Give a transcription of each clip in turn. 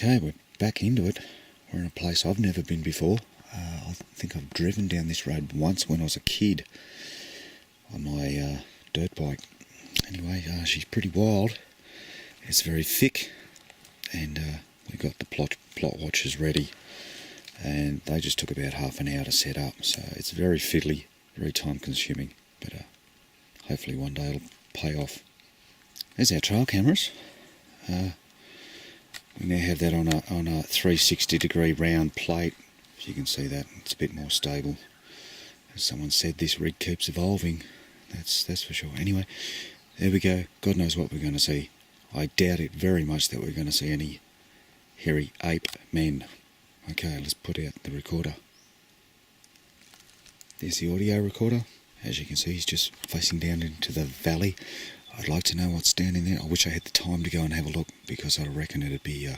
Okay, we're back into it. We're in a place I've never been before. I think I've driven down this road once when I was a kid on my dirt bike. Anyway, she's pretty wild. It's very thick, and we got the plot watchers ready, and they just took about half an hour to set up. So it's very fiddly, very time consuming, but hopefully one day it'll pay off. There's our trail cameras. We now have that on a 360 degree round plate. If you can see that, it's a bit more stable. As someone said, this rig keeps evolving. That's for sure. Anyway, there we go. God knows what we're going to see. I doubt it very much that we're going to see any hairy ape men. Okay, let's put out the recorder. There's the audio recorder. As you can see, he's just facing down into the valley. I'd like to know what's down in there. I wish I had the time to go and have a look, because I reckon it'd be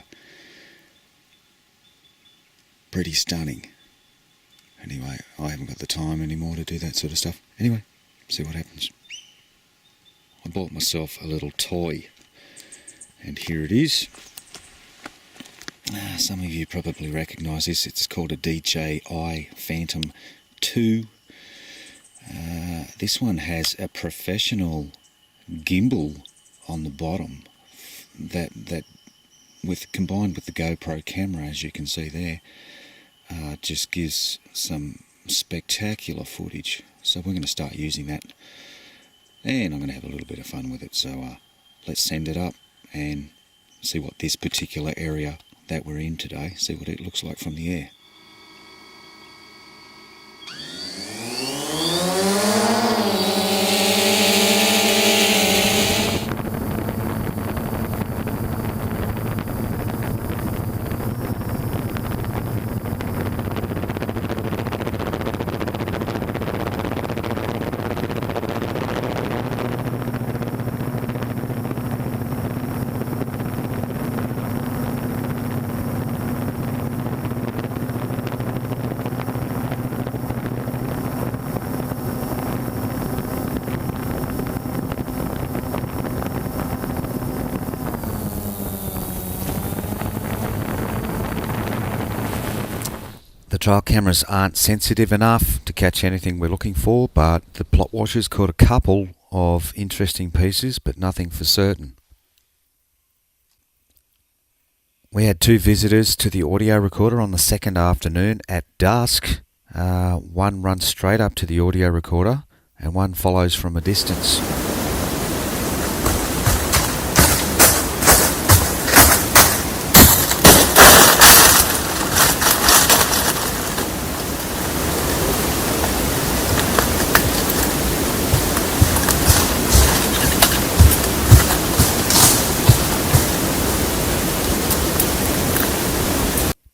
pretty stunning. Anyway, I haven't got the time anymore to do that sort of stuff. Anyway, see what happens. I bought myself a little toy, and here it is. Some of you probably recognise this. It's called a DJI Phantom 2. This one has a professional gimbal on the bottom that combined with the GoPro camera, as you can see there, just gives some spectacular footage. So we're going to start using that, and I'm going to have a little bit of fun with it. So let's send it up and see what this particular area that we're in today, see what it looks like from the air. The trail cameras aren't sensitive enough to catch anything we're looking for, but the plot washers caught a couple of interesting pieces, but nothing for certain. We had two visitors to the audio recorder on the second afternoon at dusk. One runs straight up to the audio recorder and one follows from a distance.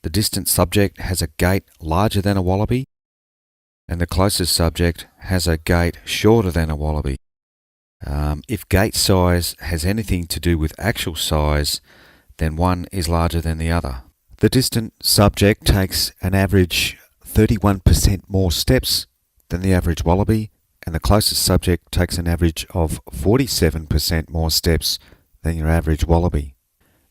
The distant subject has a gait larger than a wallaby, and the closest subject has a gait shorter than a wallaby. If gait size has anything to do with actual size, then one is larger than the other. The distant subject takes an average 31% more steps than the average wallaby, and the closest subject takes an average of 47% more steps than your average wallaby.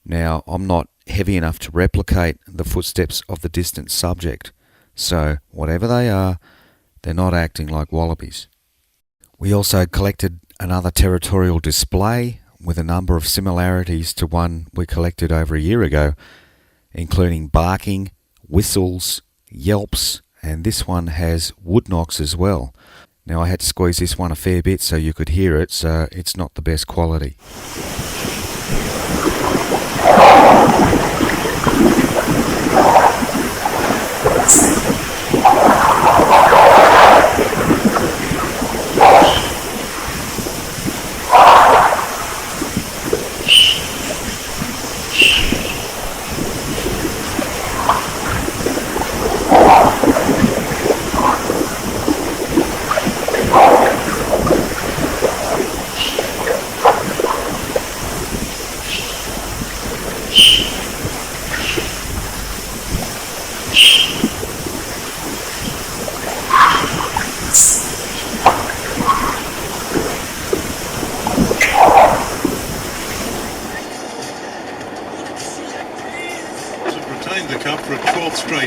Now, I'm not heavy enough to replicate the footsteps of the distant subject, so whatever they are, they're not acting like wallabies. We also collected another territorial display with a number of similarities to one we collected over a year ago, including barking, whistles, yelps, and this one has wood knocks as well. Now, I had to squeeze this one a fair bit so you could hear it, so it's not the best quality.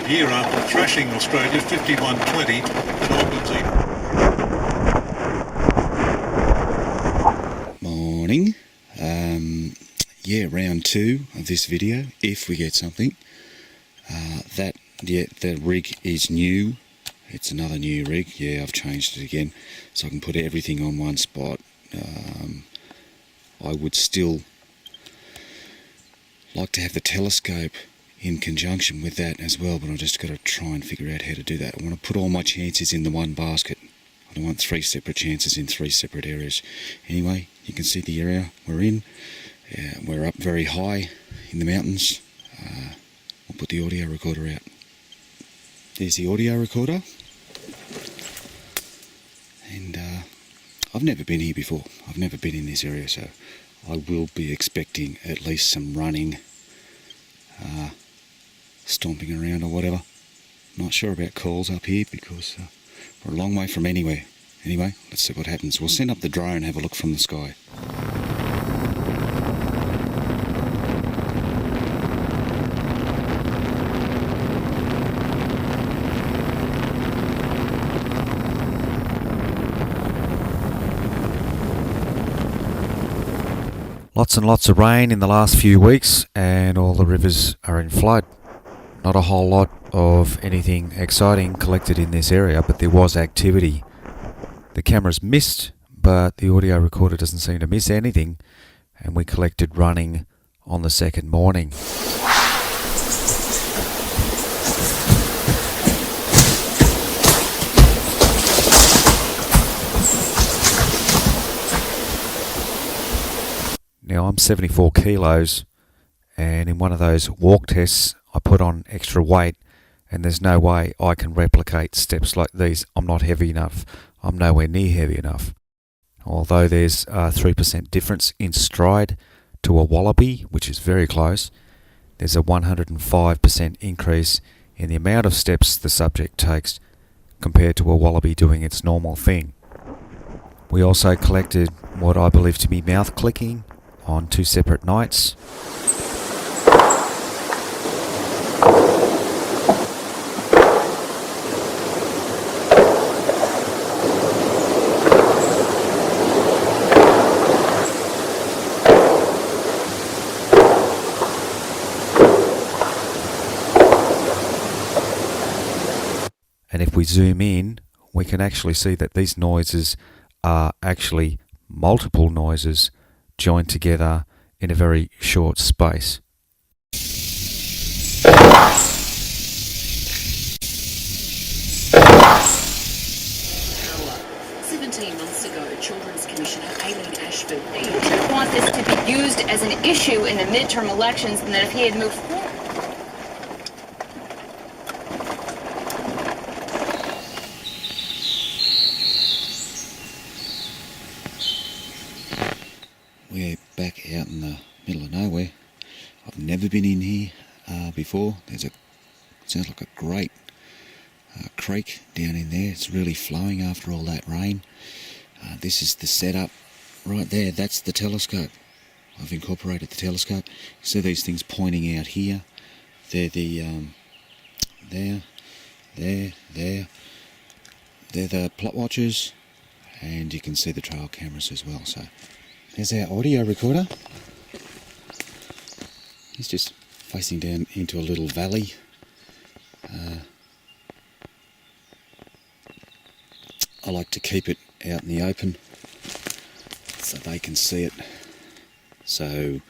year after thrashing Australia 51-20 at Auckland's Eden. Morning. Round 2 of this video, if we get something. The rig is new. It's another new rig. Yeah, I've changed it again so I can put everything on one spot. I would still like to have the telescope in conjunction with that as well, but I've just got to try and figure out how to do that. I want to put all my chances in the one basket. I don't want 3 separate chances in 3 separate areas. Anyway, you can see the area we're in. We're up very high in the mountains. We'll put the audio recorder out. There's the audio recorder. And I've never been here before. I've never been in this area, so I will be expecting at least some running, stomping around or whatever. Not sure about calls up here because we're a long way from anywhere. Anyway, let's see what happens. We'll send up the drone and have a look from the sky. Lots and lots of rain in the last few weeks and all the rivers are in flood. Not a whole lot of anything exciting collected in this area, but there was activity. The cameras missed, but the audio recorder doesn't seem to miss anything, and we collected running on the second morning. Now I'm 74 kilos, and in one of those walk tests I put on extra weight, and there's no way I can replicate steps like these. I'm not heavy enough. I'm nowhere near heavy enough. Although there's a 3% difference in stride to a wallaby, which is very close, there's a 105% increase in the amount of steps the subject takes compared to a wallaby doing its normal thing. We also collected what I believe to be mouth clicking on 2 separate nights. And if we zoom in, we can actually see that these noises are actually multiple noises joined together in a very short space. 17 months ago, Children's Commissioner Aileen Ashford wants this to be used as an issue in the midterm elections, and that if he had moved forward. We're back out in the middle of nowhere. I've never been in here before. Sounds like a great creek down in there. It's really flowing after all that rain. This is the setup right there. That's the telescope. I've incorporated the telescope. You see these things pointing out here. They're the there. They're the plot watchers, and you can see the trail cameras as well. So there's our audio recorder. He's just facing down into a little valley. I like to keep it out in the open so they can see it. So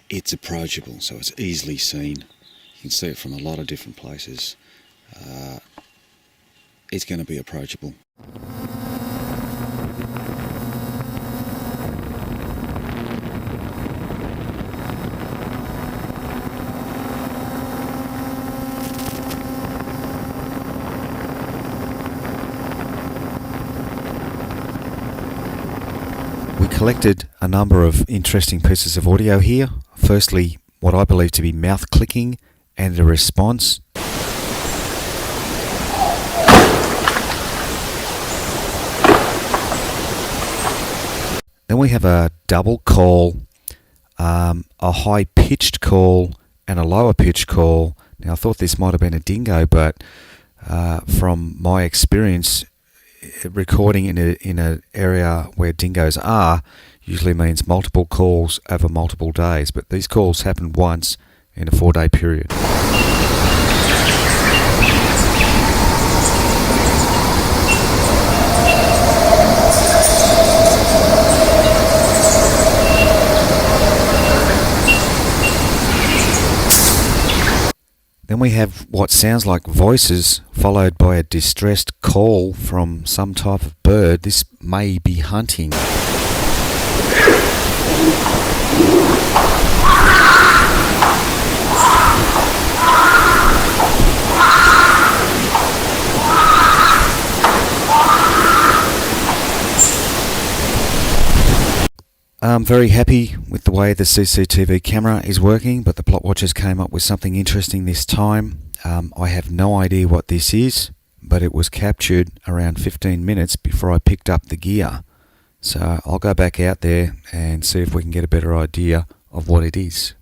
it's approachable, so it's easily seen. You can see it from a lot of different places. It's going to be approachable. We collected a number of interesting pieces of audio here. Firstly, what I believe to be mouth clicking and a response. Then we have a double call, a high-pitched call and a lower-pitched call Now I thought this might have been a dingo, but from my experience, recording in an area where dingoes are usually means multiple calls over multiple days, but these calls happened once in a 4-day period. Then we have what sounds like voices followed by a distressed call from some type of bird. This may be hunting. I'm very happy with the way the CCTV camera is working, but the plot watchers came up with something interesting this time. I have no idea what this is, but it was captured around 15 minutes before I picked up the gear. So I'll go back out there and see if we can get a better idea of what it is.